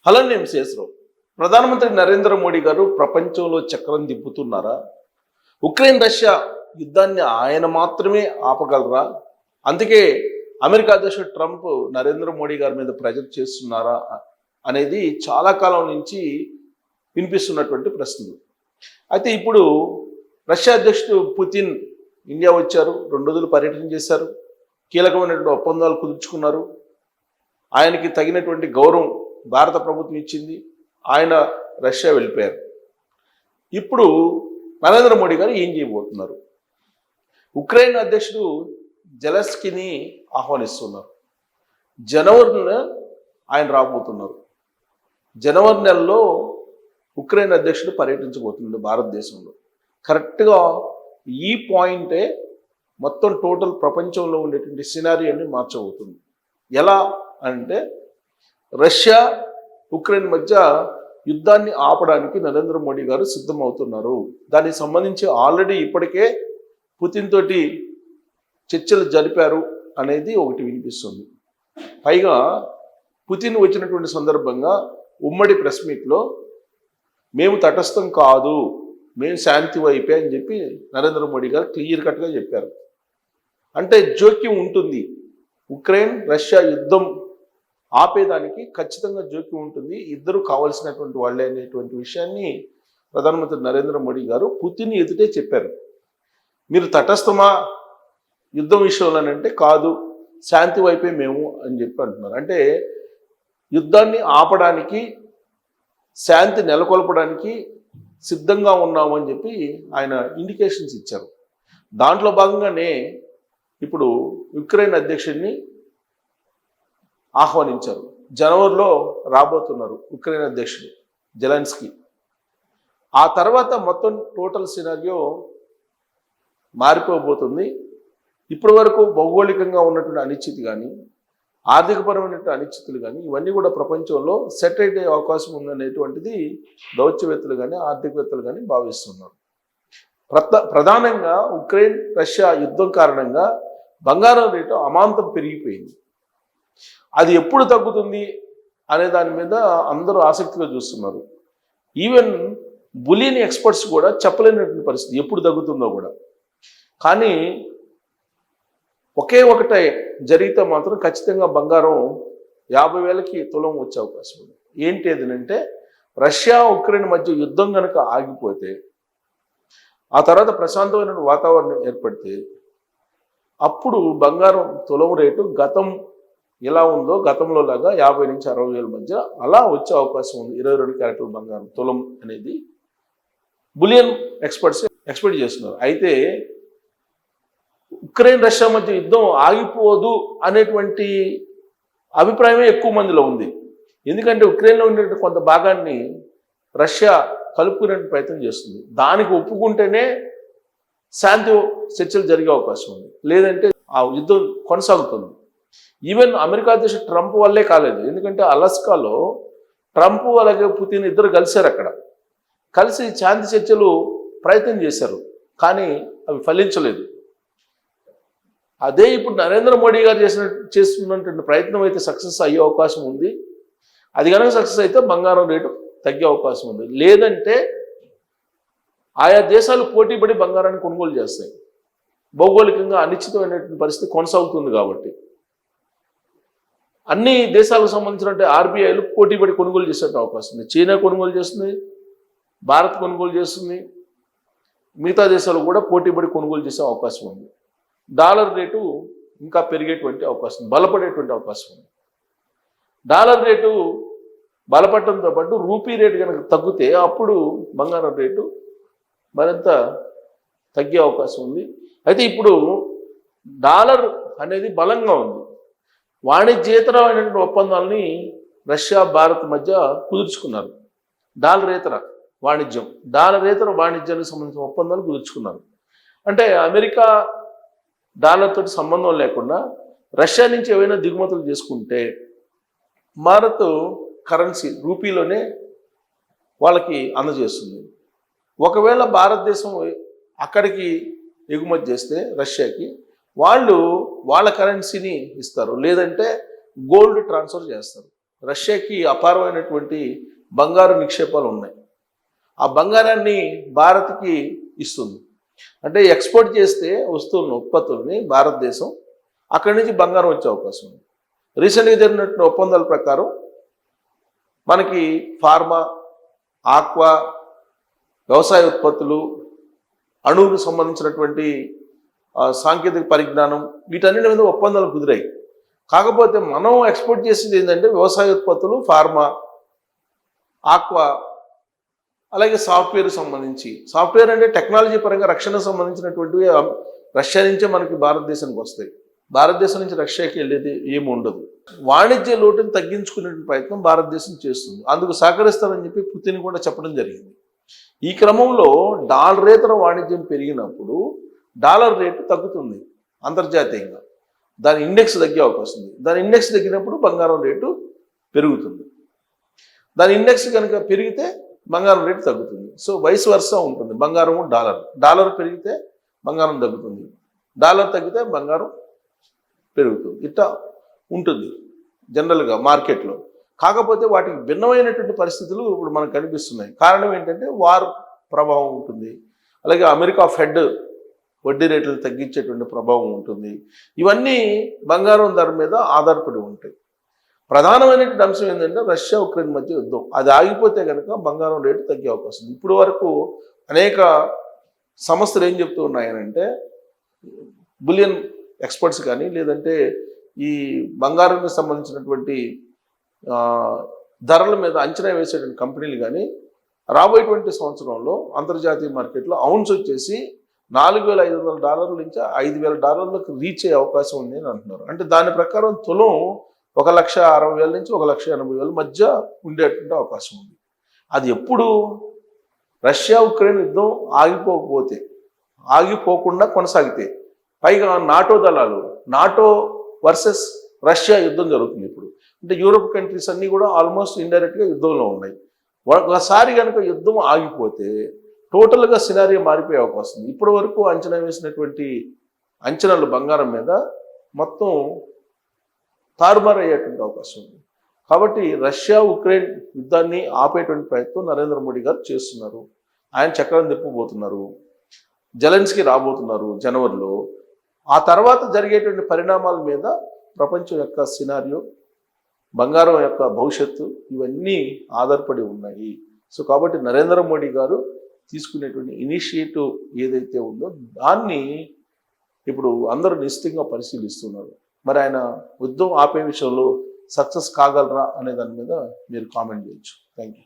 Hello నేను శేషరావు. ప్రధానమంత్రి నరేంద్ర మోడీ గారు ప్రపంచంలో చక్రం తిప్పుతున్నారా? ఉక్రెయిన్ రష్యా యుద్ధాన్ని ఆయన మాత్రమే ఆపగలరా? అందుకే అమెరికా అధ్యక్షుడు ట్రంప్ నరేంద్ర మోడీ గారి మీద ప్రెజర్ చేస్తున్నారా అనేది చాలా కాలం నుంచి వినిపిస్తున్నటువంటి ప్రశ్నలు. అయితే ఇప్పుడు రష్యా అధ్యక్షుడు పుతిన్ ఇండియా వచ్చారు, 2 రోజులు పర్యటన చేశారు, కీలకమైనటువంటి ఒప్పందాలు కుదుర్చుకున్నారు. ఆయనకి తగినటువంటి గౌరవం భారత ప్రభుత్వం ఇచ్చింది. ఆయన రష్యా వెళ్ళిపోయారు. ఇప్పుడు నరేంద్ర మోడీ గారు ఏం చేయబోతున్నారు? ఉక్రెయిన్ అధ్యక్షుడు జెలెన్స్కీని ఆహ్వానిస్తున్నారు. జనవరిలో ఆయన రాబోతున్నారు. జనవరి నెలలో ఉక్రెయిన్ అధ్యక్షుడు పర్యటించబోతున్నాడు భారతదేశంలో. కరెక్ట్గా ఈ పాయింటే మొత్తం టోటల్ ప్రపంచంలో ఉండేటువంటి సినారియోని మార్చబోతుంది. ఎలా అంటే, రష్యా ఉక్రెయిన్ మధ్య యుద్ధాన్ని ఆపడానికి నరేంద్ర మోడీ గారు సిద్ధమవుతున్నారు. దానికి సంబంధించి ఆల్రెడీ ఇప్పటికే పుతిన్ తోటి చర్చలు జరిపారు అనేది ఒకటి వినిపిస్తుంది. పైగా పుతిన్ వచ్చినటువంటి సందర్భంగా ఉమ్మడి ప్రెస్ మీట్లో మేము తటస్థం కాదు, మేము శాంతి వైపే అని చెప్పి నరేంద్ర మోడీ గారు క్లియర్ కట్గా చెప్పారు. అంటే జోక్యం ఉంటుంది. ఉక్రెయిన్ రష్యా యుద్ధం ఆపేదానికి ఖచ్చితంగా జోక్యం ఉంటుంది, ఇద్దరు కావాల్సినటువంటి వాళ్ళే అనేటువంటి విషయాన్ని ప్రధానమంత్రి నరేంద్ర మోడీ గారు పుతిన్ ఎదుటే చెప్పారు. మీరు తటస్థమా యుద్ధం విషయంలోనంటే కాదు, శాంతి వైపే మేము అని చెప్పి అంటున్నారు. అంటే యుద్ధాన్ని ఆపడానికి, శాంతి నెలకొల్పడానికి సిద్ధంగా ఉన్నాము అని చెప్పి ఆయన ఇండికేషన్స్ ఇచ్చారు. దాంట్లో భాగంగానే ఇప్పుడు ఉక్రెయిన్ అధ్యక్షుడిని ఆహ్వానించారు. జనవరిలో రాబోతున్నారు ఉక్రెయిన్ అధ్యక్షుడు జెలెన్స్కీ. ఆ తర్వాత మొత్తం టోటల్ సినారియో మారిపోబోతుంది. ఇప్పటి వరకు భౌగోళికంగా ఉన్నటువంటి అనిశ్చితి కానీ, ఆర్థికపరమైనటువంటి అనిశ్చితులు కానీ, ఇవన్నీ కూడా ప్రపంచంలో సెట్ అయ్యే అవకాశం ఉందనేటువంటిది దౌత్యవేత్తలు కానీ ఆర్థికవేత్తలు కానీ భావిస్తున్నారు. ప్రధానంగా ఉక్రెయిన్ రష్యా యుద్ధం కారణంగా బంగారం రేటు అమాంతం పెరిగిపోయింది. అది ఎప్పుడు తగ్గుతుంది అనే దాని మీద అందరూ ఆసక్తిగా చూస్తున్నారు. ఈవెన్ బులియన్ ఎక్స్పర్ట్స్ కూడా చెప్పలేనటువంటి పరిస్థితి ఎప్పుడు తగ్గుతుందో కూడా. కానీ ఒకటే జరిగితే మాత్రం ఖచ్చితంగా బంగారం 50,000కి తులం వచ్చే అవకాశం ఉంది. ఏంటి అదేనంటే, రష్యా ఉక్రెయిన్ మధ్య యుద్ధం కనుక ఆగిపోతే, ఆ తర్వాత ప్రశాంతమైన వాతావరణం ఏర్పడితే, అప్పుడు బంగారం తులం రేటు గతం ఎలా ఉందో గతంలో లాగా 50 నుంచి 60,000 మధ్య అలా వచ్చే అవకాశం ఉంది. 22 క్యారెట్ల బంగారం తులం అనేది బులియన్ ఎక్స్పర్ట్స్ ఎక్స్పెక్ట్ చేస్తున్నారు. అయితే ఉక్రెయిన్ రష్యా మధ్య యుద్ధం ఆగిపోదు అనేటువంటి అభిప్రాయమే ఎక్కువ మందిలో ఉంది. ఎందుకంటే ఉక్రెయిన్లో ఉండేటువంటి కొంత భాగాన్ని రష్యా కలుపుకునే ప్రయత్నం చేస్తుంది. దానికి ఒప్పుకుంటేనే శాంతి చర్చలు జరిగే అవకాశం ఉంది, లేదంటే ఆ యుద్ధం కొనసాగుతుంది. ఈవెన్ అమెరికా అధ్యక్షుడు ట్రంప్ వల్లే కాలేదు. ఎందుకంటే అలస్కాలో ట్రంప్ అలాగే పుతిన్ ఇద్దరు కలిశారు. అక్కడ కలిసి శాంతి చర్చలు ప్రయత్నం చేశారు, కానీ అవి ఫలించలేదు. అదే ఇప్పుడు నరేంద్ర మోడీ గారు చేస్తున్నటువంటి ప్రయత్నం అయితే సక్సెస్ అయ్యే అవకాశం ఉంది. అది కనుక సక్సెస్ అయితే బంగారం రేటు తగ్గే అవకాశం ఉంది. లేదంటే ఆయా దేశాలు పోటీపడి బంగారాన్ని కొనుగోలు చేస్తాయి. భౌగోళికంగా అనిశ్చితమైనటువంటి పరిస్థితి కొనసాగుతుంది కాబట్టి అన్ని దేశాలకు సంబంధించిన ఆర్బీఐలు పోటీపడి కొనుగోలు చేసే అవకాశం ఉంది. చైనా కొనుగోలు చేస్తుంది, భారత్ కొనుగోలు చేస్తుంది, మిగతా దేశాలు కూడా పోటీపడి కొనుగోలు చేసే అవకాశం ఉంది. డాలర్ రేటు ఇంకా పెరిగేటువంటి అవకాశం, బలపడేటువంటి అవకాశం ఉంది. డాలర్ రేటు బలపడటంతో పాటు రూపీ రేటు కనుక తగ్గితే అప్పుడు బంగారం రేటు మరింత తగ్గే అవకాశం ఉంది. అయితే ఇప్పుడు డాలర్ అనేది బలంగా ఉంది. వాణిజ్యేతరమైనటువంటి ఒప్పందాలని రష్యా భారత్ మధ్య కుదుర్చుకున్నారు. డాలరేతర వాణిజ్యానికి సంబంధించిన ఒప్పందాలు కుదుర్చుకున్నారు. అంటే అమెరికా డాలర్ తోటి సంబంధం లేకుండా రష్యా నుంచి ఏవైనా దిగుమతులు చేసుకుంటే భారత్ కరెన్సీ రూపీలోనే వాళ్ళకి అందజేస్తుంది. ఒకవేళ భారతదేశం అక్కడికి ఎగుమతి చేస్తే రష్యాకి వాళ్ళు వాళ్ళ కరెన్సీని ఇస్తారు, లేదంటే గోల్డ్ ట్రాన్స్ఫర్ చేస్తారు. రష్యాకి అపారమైనటువంటి బంగారు నిక్షేపాలు ఉన్నాయి. ఆ బంగారాన్ని భారత్కి ఇస్తుంది. అంటే ఎక్స్పోర్ట్ చేస్తే వస్తువులను ఉత్పత్తుల్ని భారతదేశం అక్కడి నుంచి బంగారం వచ్చే అవకాశం ఉంది. రీసెంట్గా జరిగినటువంటి ఒప్పందాల ప్రకారం మనకి ఫార్మా, ఆక్వా, వ్యవసాయ ఉత్పత్తులు, అణువుకు సంబంధించినటువంటి సాంకేతిక పరిజ్ఞానం, వీటన్నిటి మీద ఒప్పందాలు కుదిరాయి. కాకపోతే మనం ఎక్స్పోర్ట్ చేసేది ఏంటంటే వ్యవసాయ ఉత్పత్తులు, ఫార్మా, ఆక్వా, అలాగే సాఫ్ట్వేర్ సంబంధించి. సాఫ్ట్వేర్ అంటే టెక్నాలజీ పరంగా రక్షణకు సంబంధించినటువంటివి రష్యా నుంచే మనకి భారతదేశానికి వస్తాయి. భారతదేశం నుంచి రష్యాకి వెళ్ళేది ఏమి ఉండదు. వాణిజ్య లోటుని తగ్గించుకునే ప్రయత్నం భారతదేశం చేస్తుంది. అందుకు సహకరిస్తామని చెప్పి పుతిన్ కూడా చెప్పడం జరిగింది. ఈ క్రమంలో డాలరేతర వాణిజ్యం పెరిగినప్పుడు డాలర్ రేటు తగ్గుతుంది అంతర్జాతీయంగా. దాని ఇండెక్స్ తగ్గే అవకాశం ఉంది. దాని ఇండెక్స్ తగ్గినప్పుడు బంగారం రేటు పెరుగుతుంది. దాని ఇండెక్స్ కనుక పెరిగితే బంగారం రేటు తగ్గుతుంది. సో వైస్ వర్సా ఉంటుంది. బంగారము డాలర్ పెరిగితే బంగారం తగ్గుతుంది, డాలర్ తగ్గితే బంగారం పెరుగుతుంది. ఇట్లా ఉంటుంది జనరల్గా మార్కెట్లో. కాకపోతే వాటికి భిన్నమైనటువంటి పరిస్థితులు ఇప్పుడు మనకు కనిపిస్తున్నాయి. కారణం ఏంటంటే వార్ ప్రభావం ఉంటుంది, అలాగే అమెరికా ఫెడ్ వడ్డీ రేట్లను తగ్గించేటువంటి ప్రభావం ఉంటుంది. ఇవన్నీ బంగారం ధర మీద ఆధారపడి ఉంటాయి. ప్రధానమైనటువంటి అంశం ఏంటంటే రష్యా ఉక్రెయిన్ మధ్య యుద్ధం. అది ఆగిపోతే కనుక బంగారం రేటు తగ్గే అవకాశం ఉంది. ఇప్పుడు వరకు అనేక సంస్థలు ఏం చెప్తూ ఉన్నాయనంటే, బులియన్ ఎక్స్పర్ట్స్ కానీ లేదంటే ఈ బంగారానికి సంబంధించినటువంటి ధరల మీద అంచనా వేసేటువంటి కంపెనీలు కానీ రాబోయేటువంటి సంవత్సరంలో అంతర్జాతీయ మార్కెట్లో ఔన్స్ వచ్చేసి $4,500 నుంచి $5,000 రీచ్ అయ్యే అవకాశం ఉంది అని అంటున్నారు. అంటే దాని ప్రకారం తులం 1,60,000 నుంచి 1,80,000 మధ్య ఉండేటువంటి అవకాశం ఉంది. అది ఎప్పుడు రష్యా ఉక్రెయిన్ యుద్ధం ఆగిపోకుండా కొనసాగితే, పైగా నాటో దళాలు, నాటో వర్సెస్ రష్యా యుద్ధం జరుగుతుంది ఇప్పుడు. అంటే యూరోప్ కంట్రీస్ అన్నీ కూడా ఆల్మోస్ట్ ఇండైరెక్ట్గా యుద్ధంలో ఉన్నాయి. ఒకసారి కనుక యుద్ధం ఆగిపోతే టోటల్గా సినారియో మారిపోయే అవకాశం ఉంది. ఇప్పటి వరకు అంచనా వేసినటువంటి అంచనాలు బంగారం మీద మొత్తం తారుమారు అయ్యేటువంటి అవకాశం ఉంది. కాబట్టి రష్యా ఉక్రెయిన్ యుద్ధాన్ని ఆపేటువంటి ప్రయత్నం నరేంద్ర మోడీ గారు చేస్తున్నారు. ఆయన చక్రం తిప్పబోతున్నారు. జెలెన్స్కీ రాబోతున్నారు జనవరిలో. ఆ తర్వాత జరిగేటువంటి పరిణామాల మీద ప్రపంచం యొక్క సినారియో, బంగారం యొక్క భవిష్యత్తు ఇవన్నీ ఆధారపడి ఉన్నాయి. సో కాబట్టి నరేంద్ర మోడీ గారు తీసుకునేటువంటి ఇనిషియేటివ్ ఏదైతే ఉందో దాన్ని ఇప్పుడు అందరూ నిశ్చితంగా పరిశీలిస్తున్నారు. మరి ఆయన యుద్ధం ఆపే విషయంలో సక్సెస్ కాగలరా అనే దాని మీద మీరు కామెంట్ చేయొచ్చు. Thank you.